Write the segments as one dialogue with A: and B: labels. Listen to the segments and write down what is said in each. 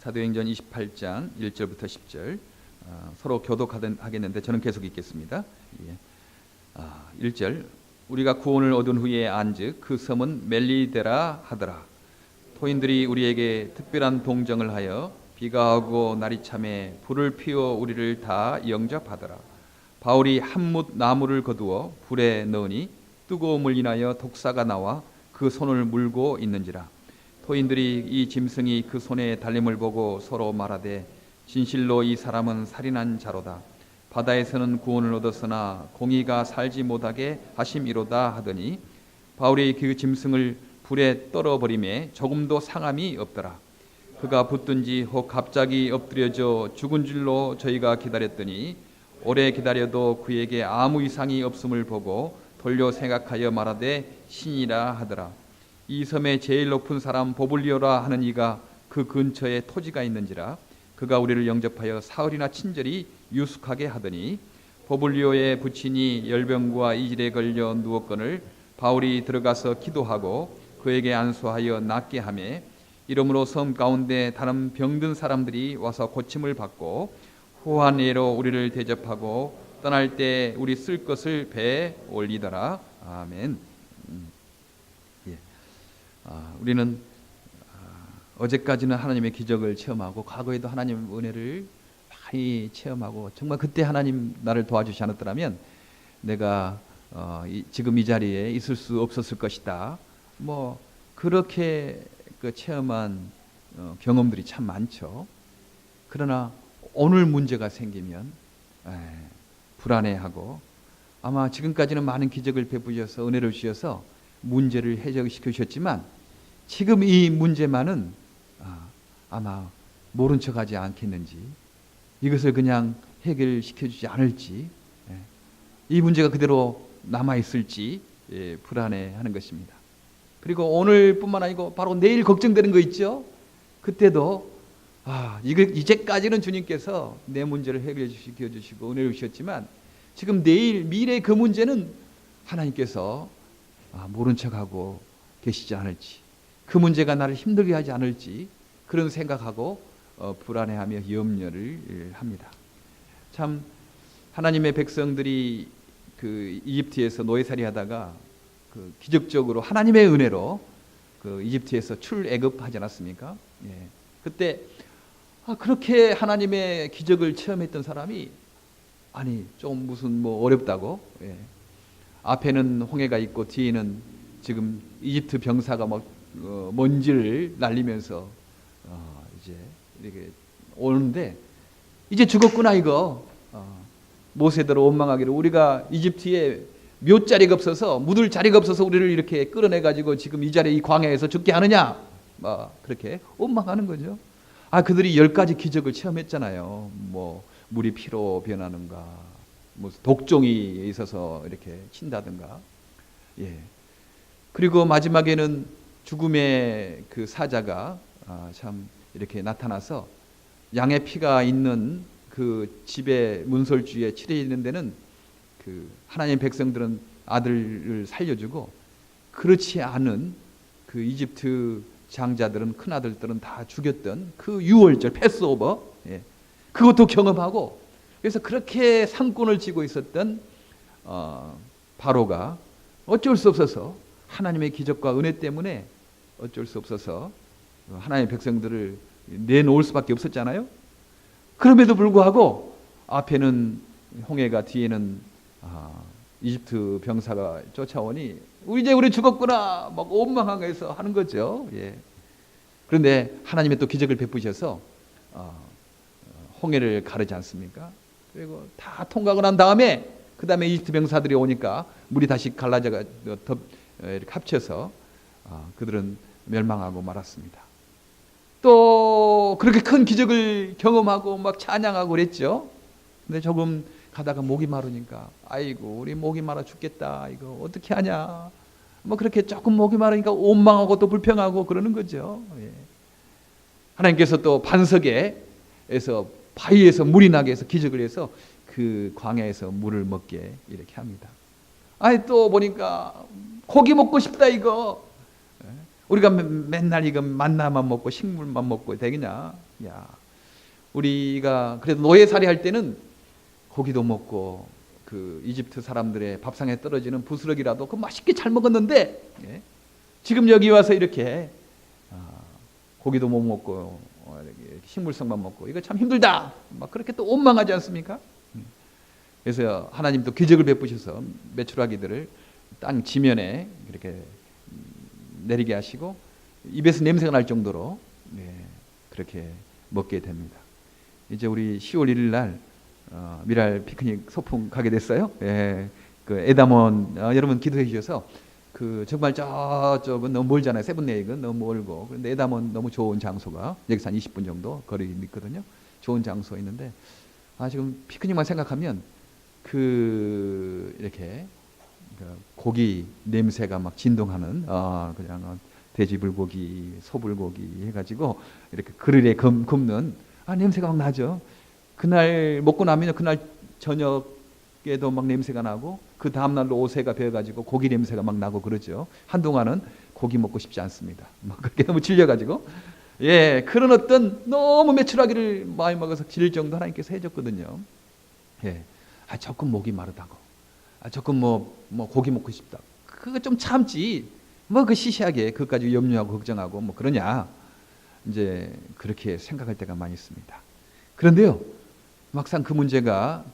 A: 사도행전 28장 1절부터 10절 서로 교독하겠는데 저는 계속 읽겠습니다. 1절 우리가 구원을 얻은 후에 안즉 그 섬은 멜리데라 하더라. 토인들이 우리에게 특별한 동정을 하여 비가 오고 날이 참에 불을 피워 우리를 다 영접하더라. 바울이 한뭇 나무를 거두어 불에 넣으니 뜨거움을 인하여 독사가 나와 그 손을 물고 있는지라. 토인들이 이 짐승이 그 손에 달림을 보고 서로 말하되 진실로 이 사람은 살인한 자로다. 바다에서는 구원을 얻었으나 공의가 살지 못하게 하심이로다 하더니 바울이 그 짐승을 불에 떨어버리매 조금도 상함이 없더라. 그가 붙든지 혹 갑자기 엎드려져 죽은 줄로 저희가 기다렸더니 오래 기다려도 그에게 아무 이상이 없음을 보고 돌려 생각하여 말하되 신이라 하더라. 이 섬의 제일 높은 사람 보블리오라 하는 이가 그 근처에 토지가 있는지라. 그가 우리를 영접하여 사흘이나 친절히 유숙하게 하더니 보블리오의 부친이 열병과 이질에 걸려 누웠거늘 바울이 들어가서 기도하고 그에게 안수하여 낫게 하매 이러므로 섬 가운데 다른 병든 사람들이 와서 고침을 받고 후한 예로 우리를 대접하고 떠날 때 우리 쓸 것을 배에 올리더라. 아멘. 우리는 어제까지는 하나님의 기적을 체험하고 과거에도 하나님의 은혜를 많이 체험하고 정말 그때 하나님 나를 도와주지 않았더라면 내가 지금 이 자리에 있을 수 없었을 것이다. 뭐 그렇게 체험한 경험들이 참 많죠. 그러나 오늘 문제가 생기면 불안해하고 아마 지금까지는 많은 기적을 베푸셔서 은혜를 주셔서 문제를 해결시켜 주셨지만 지금 이 문제만은 아마 모른 척하지 않겠는지 이것을 그냥 해결시켜 주지 않을지 이 문제가 그대로 남아있을지 불안해하는 것입니다. 그리고 오늘뿐만 아니고 바로 내일 걱정되는 거 있죠. 그때도 이제까지는 주님께서 내 문제를 해결시켜 주시고 은혜를 주셨지만 지금 내일 미래 그 문제는 하나님께서 모른 척하고 계시지 않을지 그 문제가 나를 힘들게 하지 않을지 그런 생각하고 불안해하며 염려를 합니다. 참 하나님의 백성들이 그 이집트에서 노예살이 하다가 그 기적적으로 하나님의 은혜로 그 이집트에서 출애굽하지 않았습니까? 그때 그렇게 하나님의 기적을 체험했던 사람이 좀 무슨 어렵다고 앞에는 홍해가 있고 뒤에는 지금 이집트 병사가 먼지를 날리면서 이제 이렇게 오는데 이제 죽었구나 이거. 모세대로 원망하기를 우리가 이집트에 묘 자리가 없어서 묻을 자리가 없어서 우리를 이렇게 끌어내 가지고 지금 이 자리에 이 광야에서 죽게 하느냐 그렇게 원망하는 거죠. 그들이 10가지 기적을 체험했잖아요. 물이 피로 변하는가, 무슨 독종이 있어서 이렇게 친다든가. 그리고 마지막에는 죽음의 그 사자가 참 이렇게 나타나서 양의 피가 있는 그 집의 문설주에 칠해 있는 데는 그 하나님의 백성들은 아들을 살려주고 그렇지 않은 그 이집트 장자들은 큰 아들들은 다 죽였던 그 유월절 패스오버 그것도 경험하고 그래서 그렇게 상권을 쥐고 있었던 바로가 어쩔 수 없어서 하나님의 기적과 은혜 때문에 어쩔 수 없어서 하나님의 백성들을 내놓을 수밖에 없었잖아요. 그럼에도 불구하고 앞에는 홍해가 뒤에는 이집트 병사가 쫓아오니 이제 우리 죽었구나 막 원망하면서 하는 거죠. 그런데 하나님의 또 기적을 베푸셔서 홍해를 가르지 않습니까? 그리고 다 통과하고 난 다음에 그 다음에 이집트 병사들이 오니까 물이 다시 갈라져가 이렇게 합쳐서 그들은 멸망하고 말았습니다. 또 그렇게 큰 기적을 경험하고 막 찬양하고 그랬죠. 근데 조금 가다가 목이 마르니까 아이고 우리 목이 마르 죽겠다 이거 어떻게 하냐 그렇게 조금 목이 마르니까 원망하고 또 불평하고 그러는 거죠. 하나님께서 또 반석에서 바위에서 물이 나게 해서 기적을 해서 그 광야에서 물을 먹게 이렇게 합니다. 또 보니까 고기 먹고 싶다 이거 우리가 맨날 이거 만나만 먹고 식물만 먹고 되겠냐? 야, 우리가 그래도 노예살이 할 때는 고기도 먹고 그 이집트 사람들의 밥상에 떨어지는 부스러기라도 그 맛있게 잘 먹었는데, 예? 지금 여기 와서 이렇게 고기도 못 먹고 식물성만 먹고 이거 참 힘들다. 막 그렇게 또 원망하지 않습니까? 그래서 하나님도 기적을 베푸셔서 메추라기들을 땅 지면에 이렇게 내리게 하시고 입에서 냄새가 날 정도로, 예, 그렇게 먹게 됩니다. 이제 우리 10월 1일 날 미랄 피크닉 소풍 가게 됐어요. 예, 그 에다몬 여러분 기도해 주셔서 그 정말 저쪽은 너무 멀잖아요. 세븐레이크는 너무 멀고, 그런데 에다몬 너무 좋은 장소가 여기서 한 20분 정도 거리 있거든요. 좋은 장소 있는데 지금 피크닉만 생각하면 그 이렇게 고기 냄새가 막 진동하는 그냥 돼지 불고기, 소 불고기 해가지고 이렇게 그릇에 굽는 냄새가 막 나죠. 그날 먹고 나면 그날 저녁에도 막 냄새가 나고 그 다음날로 옷에가 배어가지고 고기 냄새가 막 나고 그러죠. 한동안은 고기 먹고 싶지 않습니다. 막 그렇게 너무 질려가지고, 예, 그런 어떤 너무 메추라기를 많이 먹어서 질릴 정도 하나님께서 해줬거든요. 예, 조금 목이 마르다고, 조금 뭐 고기 먹고 싶다. 그거 좀 참지. 뭐 그 시시하게 그것까지 염려하고 걱정하고 뭐 그러냐. 이제 그렇게 생각할 때가 많이 있습니다. 그런데요, 막상 그 문제가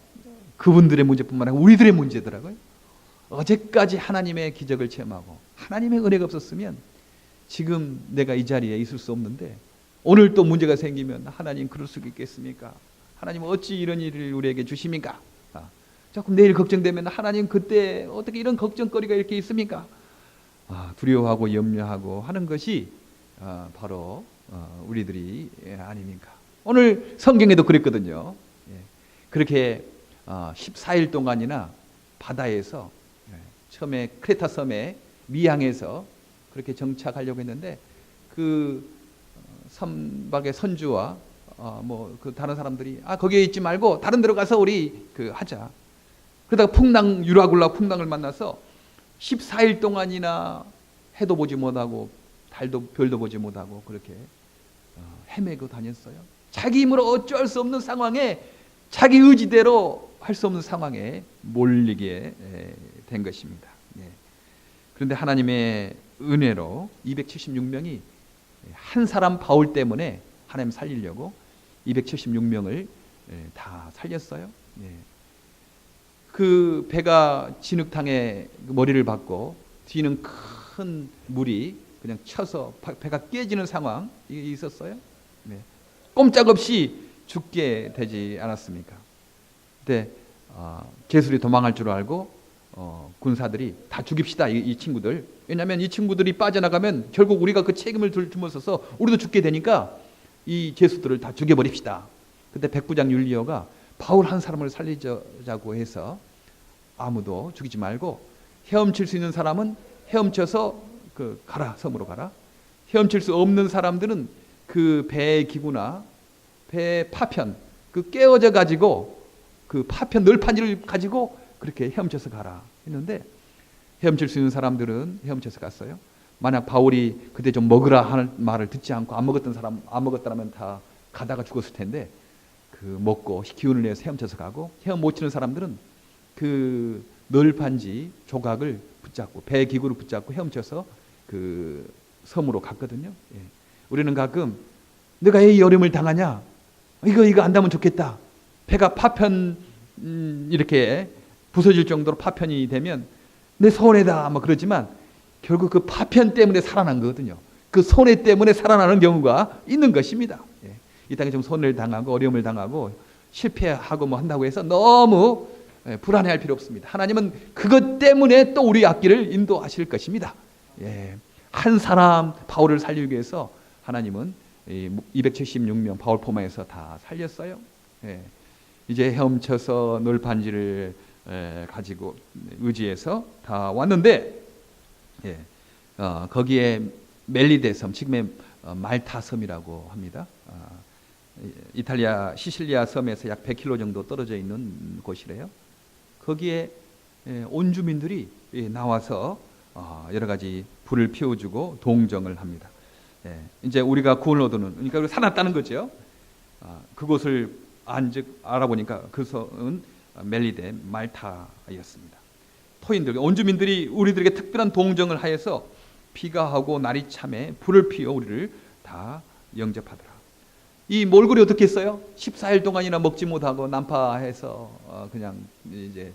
A: 그분들의 문제뿐만 아니라 우리들의 문제더라고요. 어제까지 하나님의 기적을 체험하고 하나님의 은혜가 없었으면 지금 내가 이 자리에 있을 수 없는데, 오늘 또 문제가 생기면 하나님 그럴 수 있겠습니까? 하나님 어찌 이런 일을 우리에게 주십니까? 조금 내일 걱정되면 하나님 그때 어떻게 이런 걱정거리가 이렇게 있습니까? 두려워하고 염려하고 하는 것이 바로 우리들이 아닙니까? 오늘 성경에도 그랬거든요. 그렇게 14일 동안이나 바다에서, 처음에 크레타 섬에 미항에서 그렇게 정착하려고 했는데 그 선박의 선주와 그 다른 사람들이 거기에 있지 말고 다른 데로 가서 우리 하자. 그러다가 풍랑, 유라굴라 풍랑을 만나서 14일 동안이나 해도 보지 못하고 달도 별도 보지 못하고 그렇게 헤매고 다녔어요. 자기 힘으로 어쩔 수 없는 상황에, 자기 의지대로 할 수 없는 상황에 몰리게 된 것입니다. 그런데 하나님의 은혜로 276명이 한 사람 바울 때문에 하나님 살리려고 276명을 다 살렸어요. 그 배가 진흙탕에 머리를 박고 뒤는 큰 물이 그냥 쳐서 배가 깨지는 상황이 있었어요. 꼼짝없이 죽게 되지 않았습니까? 근데 개술이 도망할 줄 알고 군사들이 다 죽입시다, 이 친구들. 왜냐하면 이 친구들이 빠져나가면 결국 우리가 그 책임을 짊어져서 우리도 죽게 되니까 이 죄수들을 다 죽여버립시다. 근데 백부장 율리오가 바울 한 사람을 살리자고 해서 아무도 죽이지 말고 헤엄칠 수 있는 사람은 헤엄쳐서 가라, 섬으로 가라. 헤엄칠 수 없는 사람들은 그 배의 기구나 배 파편 깨어져 가지고 그 파편 널판지를 가지고 그렇게 헤엄쳐서 가라 했는데, 헤엄칠 수 있는 사람들은 헤엄쳐서 갔어요. 만약 바울이 그때 좀 먹으라 하는 말을 듣지 않고 안 먹었다면 다 가다가 죽었을 텐데, 먹고 기운을 내서 헤엄쳐서 가고, 헤엄 못 치는 사람들은 그 널판지 조각을 붙잡고 배 기구를 붙잡고 헤엄쳐서 그 섬으로 갔거든요. 우리는 가끔 내가 왜 이 어려움을 당하냐, 이거 안다면 좋겠다, 배가 파편 이렇게 부서질 정도로 파편이 되면 내 손해다 뭐 그러지만 결국 그 파편 때문에 살아난 거거든요. 그 손해 때문에 살아나는 경우가 있는 것입니다. 이 땅에 좀 손해를 당하고 어려움을 당하고 실패하고 뭐 한다고 해서 너무 불안해할 필요 없습니다. 하나님은 그것 때문에 또 우리 앞길을 인도하실 것입니다. 한 사람 바울을 살리기 위해서 하나님은 276명 바울 포마에서 다 살렸어요. 이제 헤엄쳐서 널판지를 가지고 의지해서 다 왔는데, 거기에 멜리데 섬, 지금의 말타 섬이라고 합니다. 이탈리아 시실리아 섬에서 약 100km 정도 떨어져 있는 곳이래요. 거기에 온 주민들이 나와서 여러 가지 불을 피워주고 동정을 합니다. 예, 이제 우리가 구원을 얻는, 그러니까 살았다는 거죠. 그곳을 알아보니까 그 성은 멜리데 말타였습니다. 토인들, 원주민들이 우리들에게 특별한 동정을 하여서 비가 하고 날이 참에 불을 피워 우리를 다 영접하더라. 이 몰골이 어떻게 했어요? 14일 동안이나 먹지 못하고 난파해서 그냥 이제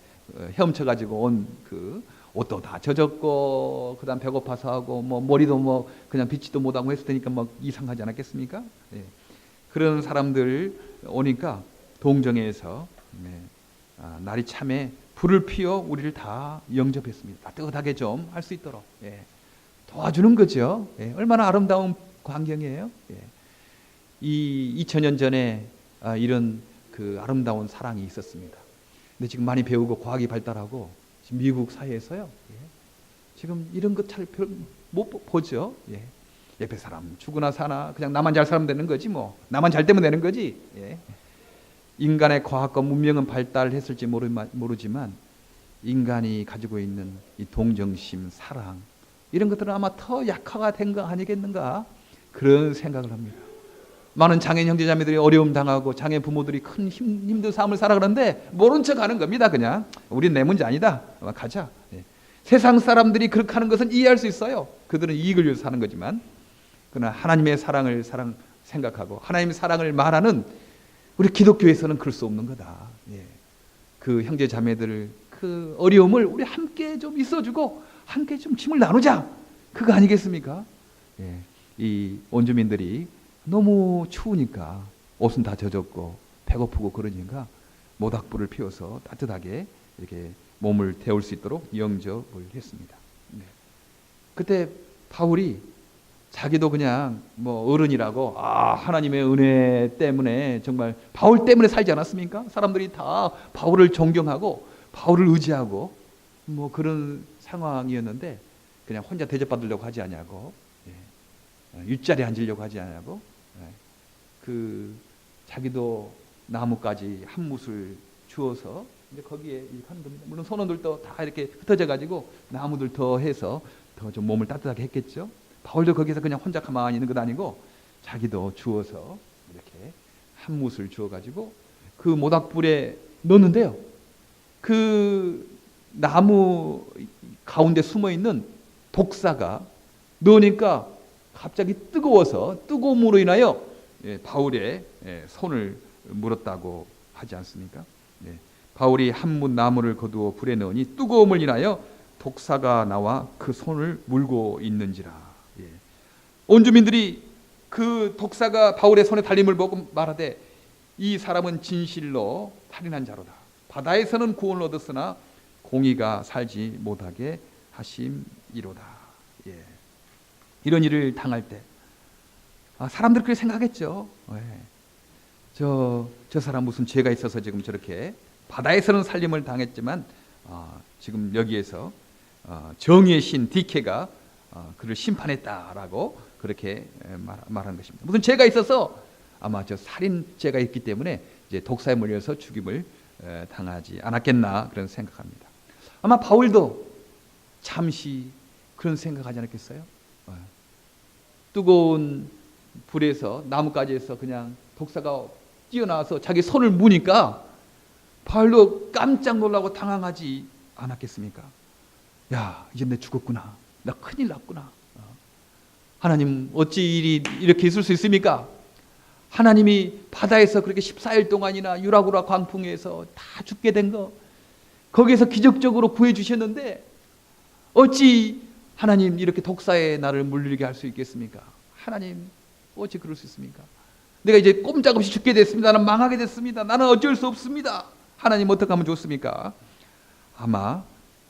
A: 헤엄쳐가지고 온 그 옷도 다 젖었고, 그다음 배고파서 하고, 뭐 머리도 뭐 그냥 빗지도 못하고 했을 테니까 막 이상하지 않았겠습니까? 예. 그런 사람들 오니까 동정에서 날이 참에 불을 피워 우리를 다 영접했습니다. 따뜻하게 좀 할 수 있도록 도와주는 거죠. 얼마나 아름다운 광경이에요. 이 2000년 전에 이런 그 아름다운 사랑이 있었습니다. 근데 지금 많이 배우고 과학이 발달하고 지금 미국 사회에서요, 지금 이런 것 잘 못 보죠. 옆에 사람 죽으나 사나 그냥 나만 잘 살면 되는 거지, 뭐 나만 잘 되면 되는 거지. 인간의 과학과 문명은 발달했을지 모르지만 인간이 가지고 있는 이 동정심, 사랑, 이런 것들은 아마 더 약화가 된 거 아니겠는가, 그런 생각을 합니다. 많은 장애인 형제자매들이 어려움 당하고 장애 부모들이 큰 힘든 삶을 살아가는데 모른 척 하는 겁니다. 그냥 우린 내 문제 아니다, 가자. 세상 사람들이 그렇게 하는 것은 이해할 수 있어요. 그들은 이익을 위해서 사는 거지만, 그러나 하나님의 사랑을 생각하고 하나님의 사랑을 말하는 우리 기독교에서는 그럴 수 없는 거다. 그 형제 자매들 그 어려움을 우리 함께 좀 있어주고 함께 좀 짐을 나누자, 그거 아니겠습니까? 이 원주민들이 너무 추우니까 옷은 다 젖었고 배고프고 그러니까 모닥불을 피워서 따뜻하게 이렇게 몸을 데울 수 있도록 영접을 했습니다. 그때 바울이 자기도 그냥 뭐 어른이라고 하나님의 은혜 때문에 정말 바울 때문에 살지 않았습니까? 사람들이 다 바울을 존경하고 바울을 의지하고 뭐 그런 상황이었는데 그냥 혼자 대접받으려고 하지 않냐고, 윗자리에 앉으려고 하지 않냐고, 그 자기도 나무까지 한 못을 주어서 이제 거기에 하는 겁니다. 물론 선원들도 다 이렇게 흩어져 가지고 나무들 더 해서 더 좀 몸을 따뜻하게 했겠죠. 바울도 거기서 그냥 혼자 가만히 있는 것 아니고 자기도 주어서 이렇게 한 못을 주어 가지고 그 모닥불에 넣었는데요, 그 나무 가운데 숨어 있는 독사가 넣으니까 갑자기 뜨거워서 뜨거움으로 인하여 바울의 손을 물었다고 하지 않습니까? 바울이 한 문 나무를 거두어 불에 넣으니 뜨거움을 인하여 독사가 나와 그 손을 물고 있는지라. 온주민들이 그 독사가 바울의 손에 달림을 보고 말하되 이 사람은 진실로 살인한 자로다. 바다에서는 구원을 얻었으나 공의가 살지 못하게 하심이로다. 이런 일을 당할 때 사람들이 그렇게 생각하겠죠. 저 사람 무슨 죄가 있어서 지금 저렇게 바다에서는 살림을 당했지만 지금 여기에서 정의의 신 디케가 그를 심판했다라고 그렇게 말하는 것입니다. 무슨 죄가 있어서 아마 저 살인죄가 있기 때문에 이제 독사에 몰려서 죽임을 당하지 않았겠나 그런 생각합니다. 아마 바울도 잠시 그런 생각하지 않았겠어요? 뜨거운 불에서 나뭇가지에서 그냥 독사가 뛰어나와서 자기 손을 무니까 바울도 깜짝 놀라고 당황하지 않았겠습니까? 야, 이제 내 죽었구나. 나 큰일 났구나. 하나님, 어찌 일이 이렇게 있을 수 있습니까? 하나님이 바다에서 그렇게 14일 동안이나 유라구라 광풍에서 다 죽게 된 거, 거기에서 기적적으로 구해주셨는데 어찌 하나님 이렇게 독사에 나를 물리게 할 수 있겠습니까? 하나님, 어찌 그럴 수 있습니까? 내가 이제 꼼짝없이 죽게 됐습니다. 나는 망하게 됐습니다. 나는 어쩔 수 없습니다. 하나님 어떻게 하면 좋습니까? 아마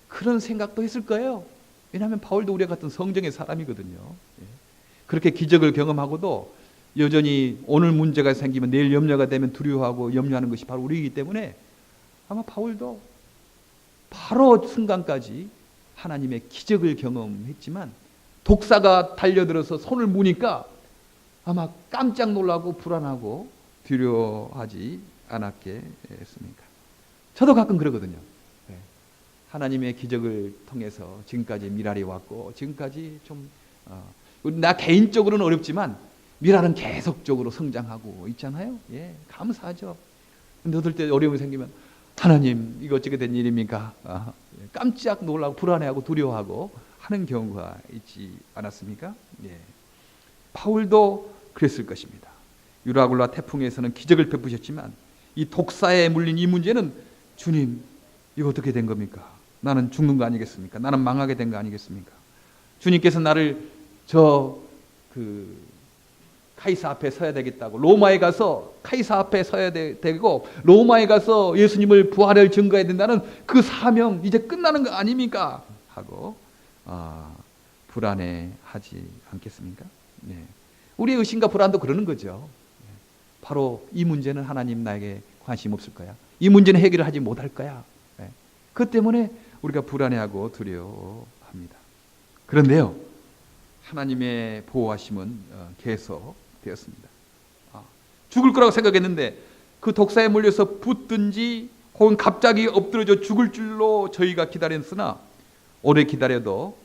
A: 그런 생각도 했을 거예요. 왜냐하면 바울도 우리와 같은 성정의 사람이거든요. 그렇게 기적을 경험하고도 여전히 오늘 문제가 생기면 내일 염려가 되면 두려워하고 염려하는 것이 바로 우리이기 때문에 아마 바울도 바로 순간까지 하나님의 기적을 경험했지만 독사가 달려들어서 손을 무니까 아마 깜짝 놀라고 불안하고 두려워하지 않았겠습니까? 저도 가끔 그러거든요. 하나님의 기적을 통해서 지금까지 미랄이 왔고, 지금까지 나 개인적으로는 어렵지만 미랄은 계속적으로 성장하고 있잖아요. 예, 감사하죠. 근데 어떨 때 어려움이 생기면 하나님 이거 어떻게 된 일입니까? 깜짝 놀라고 불안해하고 두려워하고 하는 경우가 있지 않았습니까? 예. 바울도 그랬을 것입니다. 유라굴라 태풍에서는 기적을 베푸셨지만 이 독사에 물린 이 문제는 주님 이거 어떻게 된 겁니까? 나는 죽는 거 아니겠습니까? 나는 망하게 된 거 아니겠습니까? 주님께서 나를 카이사 앞에 서야 되겠다고, 로마에 가서 카이사 앞에 서야 되고, 로마에 가서 예수님을 부활을 증거해야 된다는 그 사명 이제 끝나는 거 아닙니까? 하고 불안해하지 않겠습니까? 네. 우리의 의심과 불안도 그러는 거죠. 바로 이 문제는 하나님 나에게 관심 없을 거야. 이 문제는 해결을 하지 못할 거야. 네. 그 때문에 우리가 불안해하고 두려워합니다. 그런데요, 하나님의 보호하심은 계속 되었습니다. 죽을 거라고 생각했는데 그 독사에 물려서 붙든지 혹은 갑자기 엎드러져 죽을 줄로 저희가 기다렸으나 오래 기다려도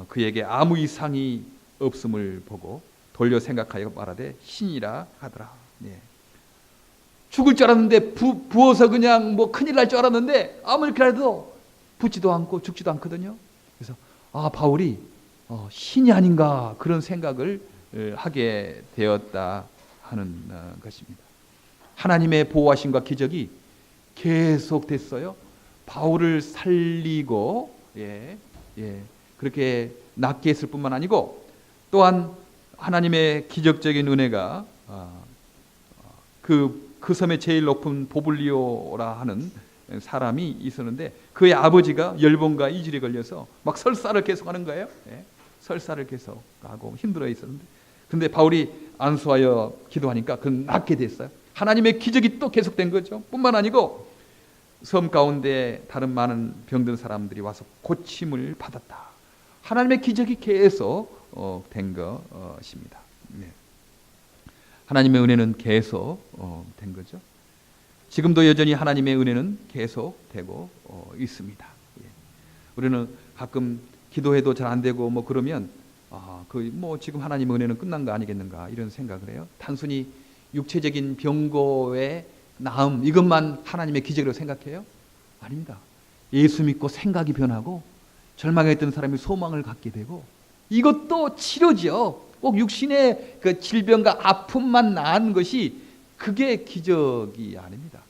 A: 그에게 아무 이상이 없음을 보고 돌려 생각하여 말하되 신이라 하더라. 네. 죽을 줄 알았는데 부어서 그냥 큰일 날 줄 알았는데 아무리 그래도 붙지도 않고 죽지도 않거든요. 그래서 바울이 신이 아닌가 그런 생각을 하게 되었다 하는 것입니다. 하나님의 보호하심과 기적이 계속됐어요. 바울을 살리고 그렇게 낫게 했을 뿐만 아니고 또한 하나님의 기적적인 은혜가 그 섬의 제일 높은 보블리오라 하는 사람이 있었는데 그의 아버지가 열병과 이질에 걸려서 막 설사를 계속하는 거예요. 설사를 계속하고 힘들어 있었는데, 근데 바울이 안수하여 기도하니까 그는 낫게 됐어요. 하나님의 기적이 또 계속된 거죠. 뿐만 아니고 섬 가운데 다른 많은 병든 사람들이 와서 고침을 받았다. 하나님의 기적이 계속 된 것입니다. 네. 하나님의 은혜는 계속 된 거죠. 지금도 여전히 하나님의 은혜는 계속 되고 있습니다. 예. 우리는 가끔 기도해도 잘 안 되고 그러면 지금 하나님의 은혜는 끝난 거 아니겠는가 이런 생각을 해요. 단순히 육체적인 병고의 나음 이것만 하나님의 기적으로 생각해요? 아닙니다. 예수 믿고 생각이 변하고 절망했던 사람이 소망을 갖게 되고 이것도 치료죠. 꼭 육신의 그 질병과 아픔만 나은 것이 그게 기적이 아닙니다.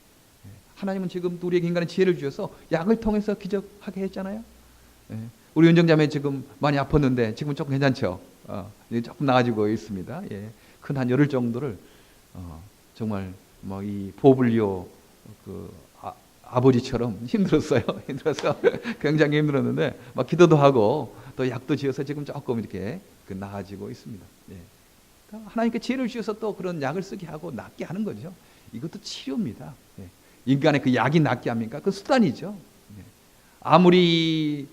A: 하나님은 지금 우리에게 인간의 지혜를 주셔서 약을 통해서 기적하게 했잖아요. 우리 은정자매 지금 많이 아팠는데 지금 조금 괜찮죠? 조금 나아지고 있습니다. 큰 한 열흘 정도를 정말 이 보블리오 아버지처럼 힘들었어요. 힘들어서 굉장히 힘들었는데 막 기도도 하고 또 약도 지어서 지금 조금 이렇게 나아지고 있습니다. 하나님께 지혜를 주셔서 또 그런 약을 쓰게 하고 낫게 하는 거죠. 이것도 치료입니다. 인간의 그 약이 낫게 합니까? 그 수단이죠. 아무리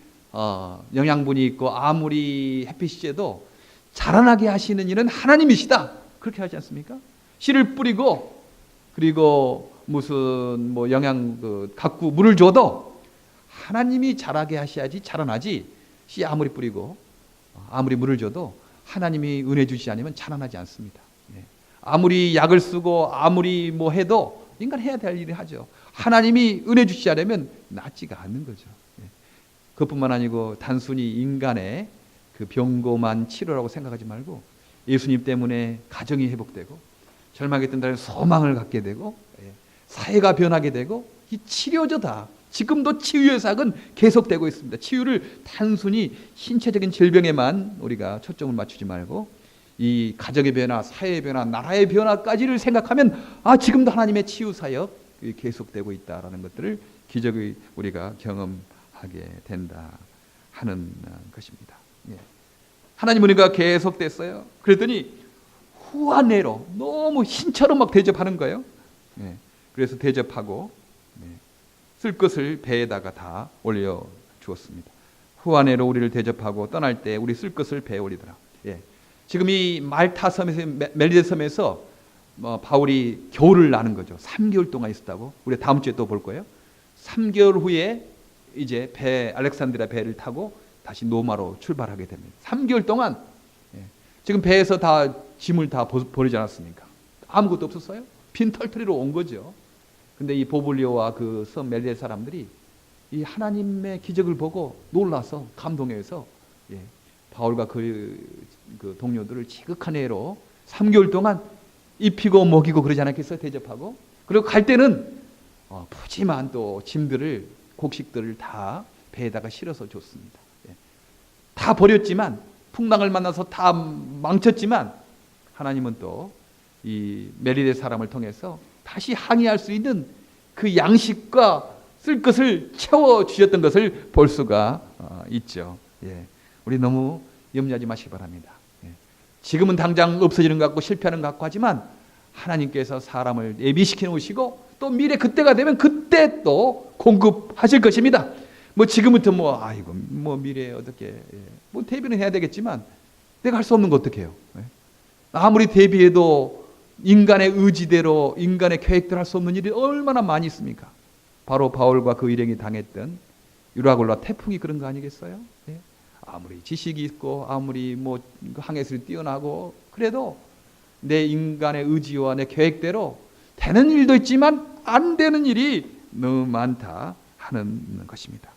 A: 영양분이 있고 아무리 햇빛이 쬐도 자라나게 하시는 일은 하나님이시다. 그렇게 하지 않습니까? 씨를 뿌리고 그리고 무슨 가꾸 물을 줘도 하나님이 자라게 하셔야지 자라나지. 씨 아무리 뿌리고 아무리 물을 줘도 하나님이 은혜 주시지 않으면 자라나지 않습니다. 아무리 약을 쓰고 아무리 해도 인간 해야 될 일을 하죠. 하나님이 은혜 주시지 않으면 낫지가 않는 거죠. 그것뿐만 아니고 단순히 인간의 그 병고만 치료라고 생각하지 말고 예수님 때문에 가정이 회복되고 절망했던 자는 소망을 갖게 되고 사회가 변하게 되고 이 치료죠. 다 지금도 치유의 사역은 계속되고 있습니다. 치유를 단순히 신체적인 질병에만 우리가 초점을 맞추지 말고 이 가정의 변화, 사회의 변화, 나라의 변화까지를 생각하면 지금도 하나님의 치유 사역 계속되고 있다라는 것들을 기적의 우리가 경험하게 된다 하는 것입니다. 하나님 은혜가 계속됐어요. 그랬더니 후한내로 너무 신처럼 막 대접하는 거예요. 그래서 대접하고 쓸 것을 배에다가 다 올려 주었습니다. 후한내로 우리를 대접하고 떠날 때 우리 쓸 것을 배에 올리더라. 지금 이 말타 섬에서 멜리데 섬에서 바울이 겨울을 나는 거죠. 3개월 동안 있었다고. 우리 다음 주에 또 볼 거예요. 3개월 후에 이제 알렉산드리아 배를 타고 다시 노마로 출발하게 됩니다. 3개월 동안 지금 배에서 다 짐을 다 버리지 않았습니까? 아무것도 없었어요. 빈털터리로 온 거죠. 근데 이 보블리오와 그 섬 멜리의 사람들이 이 하나님의 기적을 보고 놀라서 감동해서 바울과 그 동료들을 지극한 애로 3개월 동안 입히고 먹이고 그러지 않았겠어요? 대접하고. 그리고 갈 때는 푸짐한 또 짐들을, 곡식들을 다 배에다가 실어서 줬습니다. 다 버렸지만, 풍랑을 만나서 다 망쳤지만, 하나님은 또 이 멜리데 사람을 통해서 다시 항해할 수 있는 그 양식과 쓸 것을 채워 주셨던 것을 볼 수가 있죠. 우리 너무 염려하지 마시기 바랍니다. 지금은 당장 없어지는 것 같고 실패하는 것 같고 하지만 하나님께서 사람을 예비시켜 놓으시고 또 미래 그때가 되면 그때 또 공급하실 것입니다. 뭐 지금부터 미래에 어떻게 뭐 대비는 해야 되겠지만 내가 할 수 없는 거 어떻게 해요? 아무리 대비해도 인간의 의지대로 인간의 계획대로 할 수 없는 일이 얼마나 많이 있습니까? 바로 바울과 그 일행이 당했던 유라굴라 태풍이 그런 거 아니겠어요? 아무리 지식이 있고 아무리 뭐 항해술이 뛰어나고 그래도 내 인간의 의지와 내 계획대로 되는 일도 있지만 안 되는 일이 너무 많다 하는 것입니다.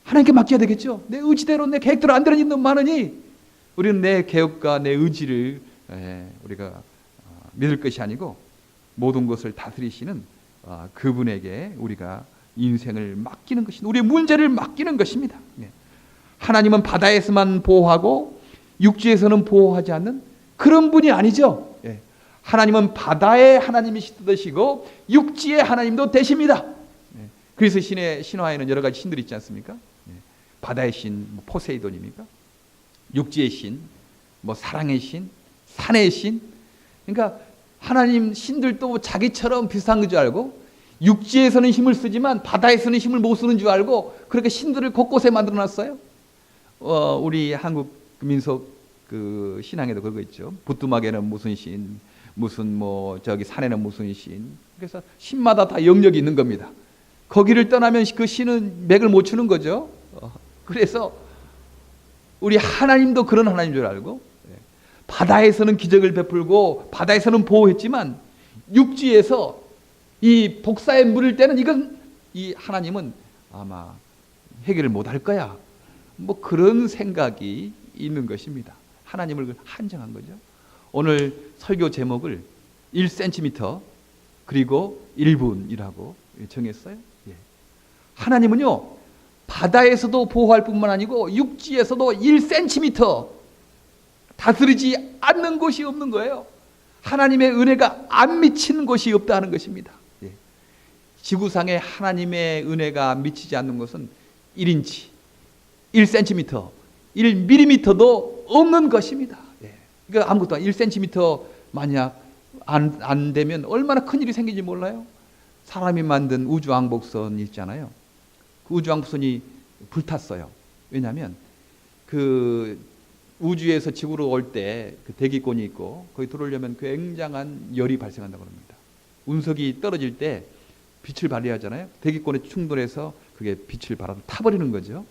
A: 하나님께 맡겨야 되겠죠. 내 의지대로 내 계획대로 안 되는 일이 너무 많으니 우리는 내 계획과 내 의지를 우리가 믿을 것이 아니고 모든 것을 다스리시는 그분에게 우리가 인생을 맡기는 것입니다. 우리의 문제를 맡기는 것입니다. 하나님은 바다에서만 보호하고 육지에서는 보호하지 않는 그런 분이 아니죠. 하나님은 바다의 하나님이시듯이고 육지의 하나님도 되십니다. 그래서 신화에는 여러 가지 신들이 있지 않습니까? 바다의 신, 포세이돈입니까? 육지의 신, 사랑의 신, 산의 신. 그러니까 하나님 신들도 자기처럼 비슷한 줄 알고 육지에서는 힘을 쓰지만 바다에서는 힘을 못 쓰는 줄 알고 그렇게 신들을 곳곳에 만들어놨어요. 우리 한국 민속 그 신앙에도 그거 있죠. 부뚜막에는 무슨 신, 무슨 산에는 무슨 신. 그래서 신마다 다 영역이 있는 겁니다. 거기를 떠나면 그 신은 맥을 못 추는 거죠. 그래서 우리 하나님도 그런 하나님인 줄 알고 바다에서는 기적을 베풀고 바다에서는 보호했지만 육지에서 이 복사에 물을 때는 이 하나님은 아마 해결을 못할 거야. 그런 생각이 있는 것입니다. 하나님을 한정한 거죠. 오늘 설교 제목을 1cm 그리고 1분이라고 정했어요. 하나님은요 바다에서도 보호할 뿐만 아니고 육지에서도 1cm 다스리지 않는 곳이 없는 거예요. 하나님의 은혜가 안 미치는 곳이 없다는 것입니다. 지구상에 하나님의 은혜가 미치지 않는 것은 1인치, 1cm, 1mm도 없는 것입니다. 그러니까 아무것도 1cm 만약 안 되면 얼마나 큰 일이 생기는지 몰라요. 사람이 만든 우주왕복선 있잖아요. 그 우주왕복선이 불탔어요. 왜냐하면 그 우주에서 지구로 올 때 그 대기권이 있고 거기 들어오려면 굉장한 열이 발생한다고 합니다. 운석이 떨어질 때 빛을 발휘하잖아요. 대기권에 충돌해서 그게 빛을 발하고 타버리는 거죠.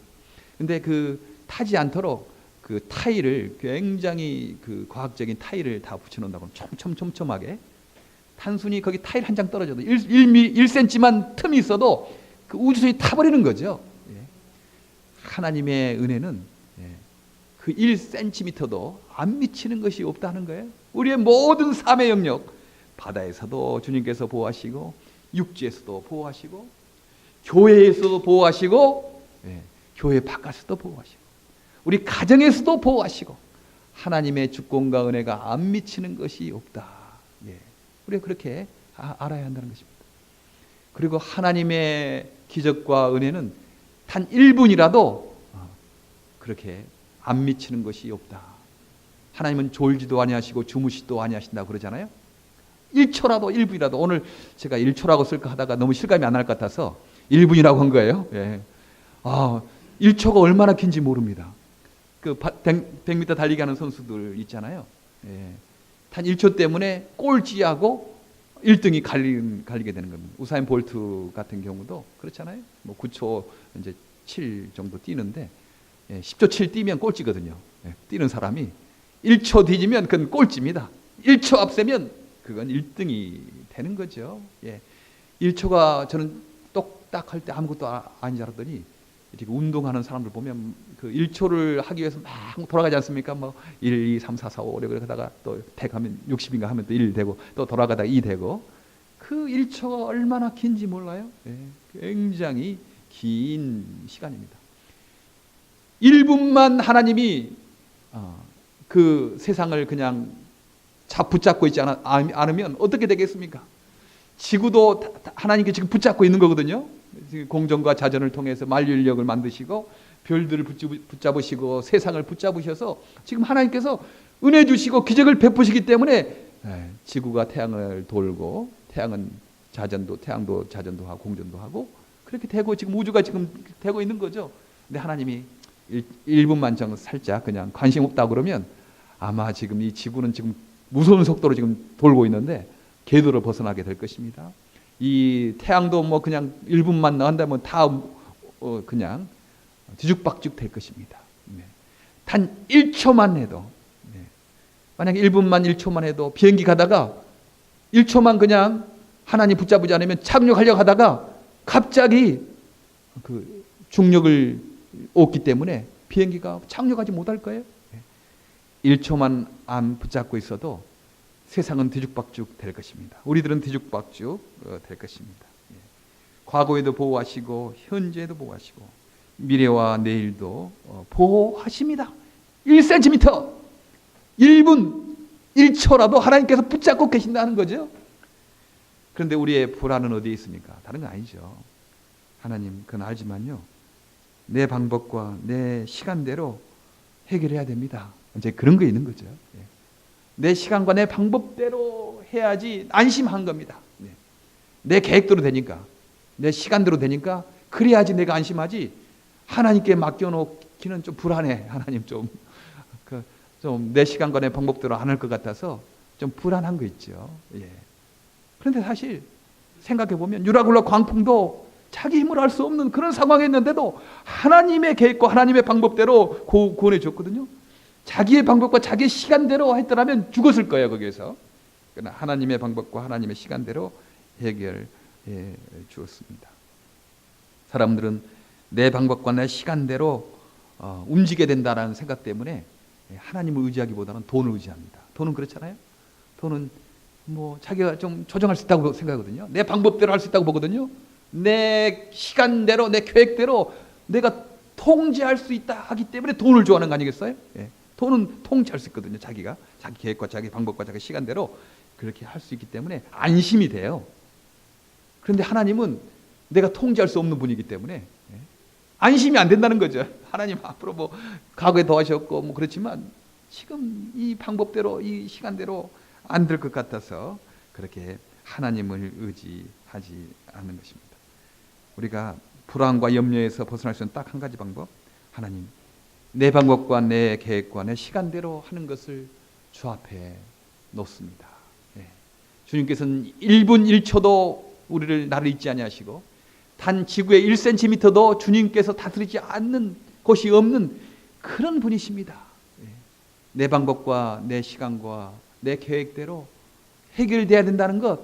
A: 근데 그 타지 않도록 그 타일을 굉장히 그 과학적인 타일을 다 붙여놓는다고 촘촘하게 단순히 거기 타일 한 장 떨어져도 1cm만 틈이 있어도 그 우주선이 타버리는 거죠. 하나님의 은혜는 그 1cm도 안 미치는 것이 없다는 거예요. 우리의 모든 삶의 영역, 바다에서도 주님께서 보호하시고 육지에서도 보호하시고 교회에서도 보호하시고 교회 바깥에서도 보호하시고 우리 가정에서도 보호하시고 하나님의 주권과 은혜가 안 미치는 것이 없다. 우리가 그렇게 알아야 한다는 것입니다. 그리고 하나님의 기적과 은혜는 단 1분이라도 그렇게 안 미치는 것이 없다. 하나님은 졸지도 아니하시고 주무시도 아니하신다고 그러잖아요. 1초라도 1분이라도 오늘 제가 1초라고 쓸까 하다가 너무 실감이 안 날 것 같아서 1분이라고 한 거예요. 1초가 얼마나 긴지 모릅니다. 그 100m 달리기 하는 선수들 있잖아요. 단 1초 때문에 꼴찌하고 1등이 갈리게 되는 겁니다. 우사인 볼트 같은 경우도 그렇잖아요. 뭐 9초 이제 7 정도 뛰는데 10초 7 뛰면 꼴찌거든요. 뛰는 사람이 1초 뒤지면 그건 꼴찌입니다. 1초 앞세면 그건 1등이 되는 거죠. 1초가 저는 똑딱할 때 아무것도 아닌 줄 알았더니 이렇게 운동하는 사람들 보면 그 1초를 하기 위해서 막 돌아가지 않습니까? 뭐 1, 2, 3, 4, 5, 6 이렇게 하다가 또 100 하면 60인가 하면 또 1 되고 또 돌아가다가 2 되고 그 1초가 얼마나 긴지 몰라요? 굉장히 긴 시간입니다. 1분만 하나님이 그 세상을 그냥 붙잡고 있지 않으면 어떻게 되겠습니까? 지구도 하나님께 지금 붙잡고 있는 거거든요. 공정과 자전을 통해서 만유인력을 만드시고 별들을 붙잡으시고 세상을 붙잡으셔서 지금 하나님께서 은혜 주시고 기적을 베푸시기 때문에 지구가 태양을 돌고 태양은 태양도 자전도 하고 공전도 하고 그렇게 되고 지금 우주가 지금 되고 있는 거죠. 근데 하나님이 1분만 좀 살짝 그냥 관심 없다 그러면 아마 지금 이 지구는 지금 무서운 속도로 지금 돌고 있는데 궤도를 벗어나게 될 것입니다. 이 태양도 뭐 그냥 1분만 나간다면 다 그냥 뒤죽박죽 될 것입니다. 단 1초만 해도 만약에 1분만 1초만 해도 비행기 가다가 1초만 그냥 하나님 붙잡지 않으면 착륙하려고 하다가 갑자기 그 중력을 얻기 때문에 비행기가 착륙하지 못할 거예요. 1초만 안 붙잡고 있어도 세상은 뒤죽박죽 될 것입니다. 우리들은 뒤죽박죽 될 것입니다. 과거에도 보호하시고 현재에도 보호하시고 미래와 내일도 보호하십니다. 1cm, 1분, 1초라도 하나님께서 붙잡고 계신다는 거죠. 그런데 우리의 불안은 어디에 있습니까? 다른 건 아니죠. 하나님 그건 알지만요. 내 방법과 내 시간대로 해결해야 됩니다. 이제 그런 거 있는 거죠. 내 시간과 내 방법대로 해야지 안심한 겁니다. 내 계획대로 되니까, 내 시간대로 되니까 그래야지 내가 안심하지. 하나님께 맡겨놓기는 좀 불안해. 하나님 좀 내 시간과 내 방법대로 안 할 것 같아서 좀 불안한 거 있죠. 그런데 사실 생각해 보면 유라굴라 광풍도 자기 힘으로 할 수 없는 그런 상황이었는데도 하나님의 계획과 하나님의 방법대로 구원해 줬거든요. 자기의 방법과 자기의 시간대로 했더라면 죽었을 거예요, 거기에서. 그러나 하나님의 방법과 하나님의 시간대로 해결해 주었습니다. 사람들은 내 방법과 내 시간대로 움직여야 된다는 생각 때문에 하나님을 의지하기보다는 돈을 의지합니다. 돈은 그렇잖아요. 돈은 뭐 자기가 좀 조정할 수 있다고 생각하거든요. 내 방법대로 할 수 있다고 보거든요. 내 시간대로, 내 계획대로 내가 통제할 수 있다 하기 때문에 돈을 좋아하는 거 아니겠어요? 돈은 통제할 수 있거든요. 자기가 자기 계획과 자기 방법과 자기 시간대로 그렇게 할 수 있기 때문에 안심이 돼요. 그런데 하나님은 내가 통제할 수 없는 분이기 때문에 안심이 안 된다는 거죠. 하나님 앞으로 뭐 과거에 더 하셨고 뭐 그렇지만 지금 이 방법대로 이 시간대로 안 될 것 같아서 그렇게 하나님을 의지하지 않는 것입니다. 우리가 불안과 염려에서 벗어날 수 있는 딱 한 가지 방법, 하나님 내 방법과 내 계획과 내 시간대로 하는 것을 주 앞에 놓습니다. 주님께서는 1분 1초도 나를 잊지 아니하시고 단 지구의 1cm도 주님께서 다스리지 않는 곳이 없는 그런 분이십니다. 내 방법과 내 시간과 내 계획대로 해결돼야 된다는 것,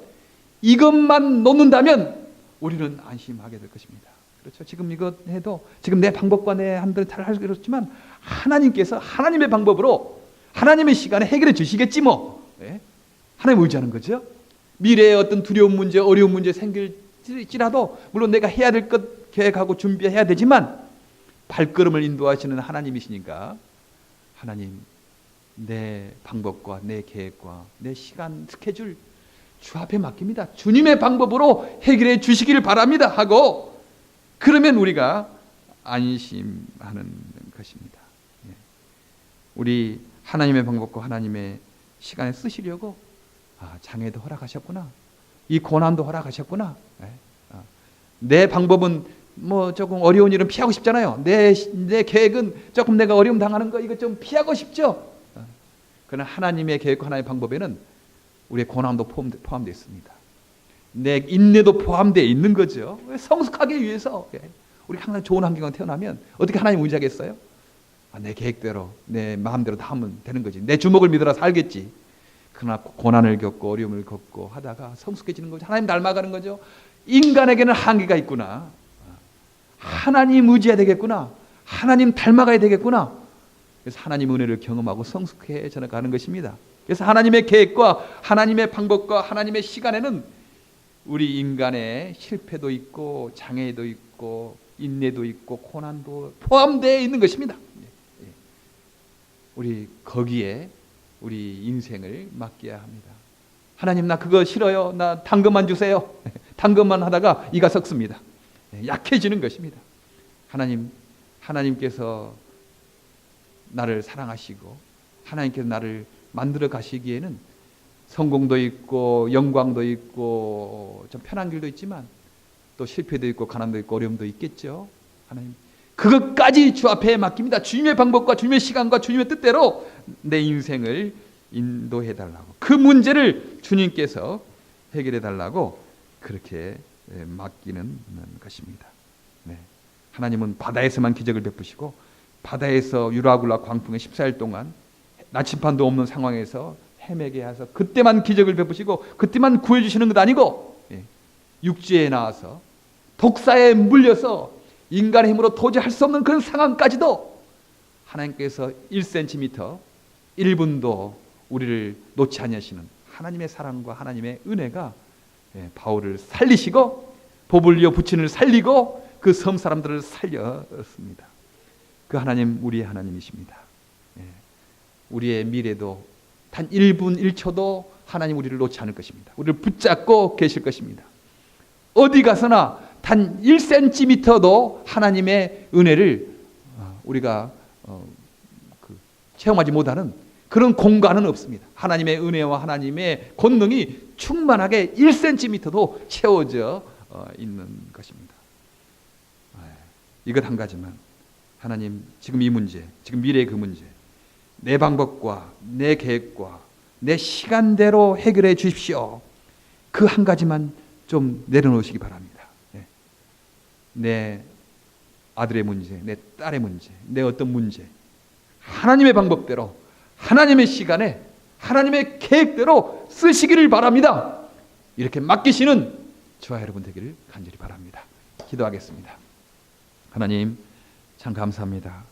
A: 이것만 놓는다면 우리는 안심하게 될 것입니다. 그렇죠. 지금 이것 해도 지금 내 방법과 내 한들 잘 할 수 있지만 하나님께서 하나님의 방법으로 하나님의 시간에 해결해 주시겠지 뭐. 하나님 의지하는 거죠. 미래에 어떤 두려운 문제, 어려운 문제 생길지라도 물론 내가 해야 될 것 계획하고 준비해야 되지만 발걸음을 인도하시는 하나님이시니까 하나님 내 방법과 내 계획과 내 시간 스케줄 주 앞에 맡깁니다. 주님의 방법으로 해결해 주시기를 바랍니다 하고 그러면 우리가 안심하는 것입니다. 우리 하나님의 방법과 하나님의 시간에 쓰시려고 장애도 허락하셨구나. 이 고난도 허락하셨구나. 내 방법은 뭐 조금 어려운 일은 피하고 싶잖아요. 내 계획은 조금 내가 어려움 당하는 거 이거 좀 피하고 싶죠. 그러나 하나님의 계획과 하나님의 방법에는 우리의 고난도 포함되어 있습니다. 내 인내도 포함되어 있는 거죠. 성숙하기 위해서 우리 항상 좋은 환경에 태어나면 어떻게 하나님 의지하겠어요? 내 계획대로 내 마음대로 다 하면 되는 거지. 내 주먹을 믿어라 살겠지. 그러나 고난을 겪고 어려움을 겪고 하다가 성숙해지는 거죠. 하나님 닮아가는 거죠. 인간에게는 한계가 있구나. 하나님 의지해야 되겠구나. 하나님 닮아가야 되겠구나. 그래서 하나님 은혜를 경험하고 성숙해져 가는 것입니다. 그래서 하나님의 계획과 하나님의 방법과 하나님의 시간에는 우리 인간의 실패도 있고 장애도 있고 인내도 있고 고난도 포함되어 있는 것입니다. 우리 거기에 우리 인생을 맡겨야 합니다. 하나님 나 그거 싫어요. 나 당근만 주세요. 당근만 하다가 이가 썩습니다. 약해지는 것입니다. 하나님께서 나를 사랑하시고 하나님께서 나를 만들어 가시기에는 성공도 있고 영광도 있고 좀 편한 길도 있지만 또 실패도 있고 가난도 있고 어려움도 있겠죠. 하나님 그것까지 주 앞에 맡깁니다. 주님의 방법과 주님의 시간과 주님의 뜻대로 내 인생을 인도해 달라고, 그 문제를 주님께서 해결해 달라고 그렇게 맡기는 것입니다. 네. 하나님은 바다에서만 기적을 베푸시고 바다에서 유라굴라 광풍에 14일 동안 나침반도 없는 상황에서 헤매게 하셔서 그때만 기적을 베푸시고 그때만 구해주시는 것 아니고 육지에 나와서 독사에 물려서 인간의 힘으로 도저히 할 수 없는 그런 상황까지도 하나님께서 1cm 1분도 우리를 놓지 아니하시는 하나님의 사랑과 하나님의 은혜가 바울을 살리시고 보블리오 부친을 살리고 그 섬 사람들을 살렸습니다. 그 하나님 우리의 하나님이십니다. 우리의 미래도 단 1분 1초도 하나님 우리를 놓지 않을 것입니다. 우리를 붙잡고 계실 것입니다. 어디 가서나 단 1cm도 하나님의 은혜를 우리가 체험하지 못하는 그런 공간은 없습니다. 하나님의 은혜와 하나님의 권능이 충만하게 1cm도 채워져 있는 것입니다. 이것 한 가지만 하나님 지금 이 문제, 지금 미래의 그 문제, 내 방법과 내 계획과 내 시간대로 해결해 주십시오. 그 한 가지만 좀 내려놓으시기 바랍니다. 내 아들의 문제, 내 딸의 문제, 내 어떤 문제, 하나님의 방법대로, 하나님의 시간에, 하나님의 계획대로 쓰시기를 바랍니다. 이렇게 맡기시는 저와 여러분 되기를 간절히 바랍니다. 기도하겠습니다. 하나님 참 감사합니다.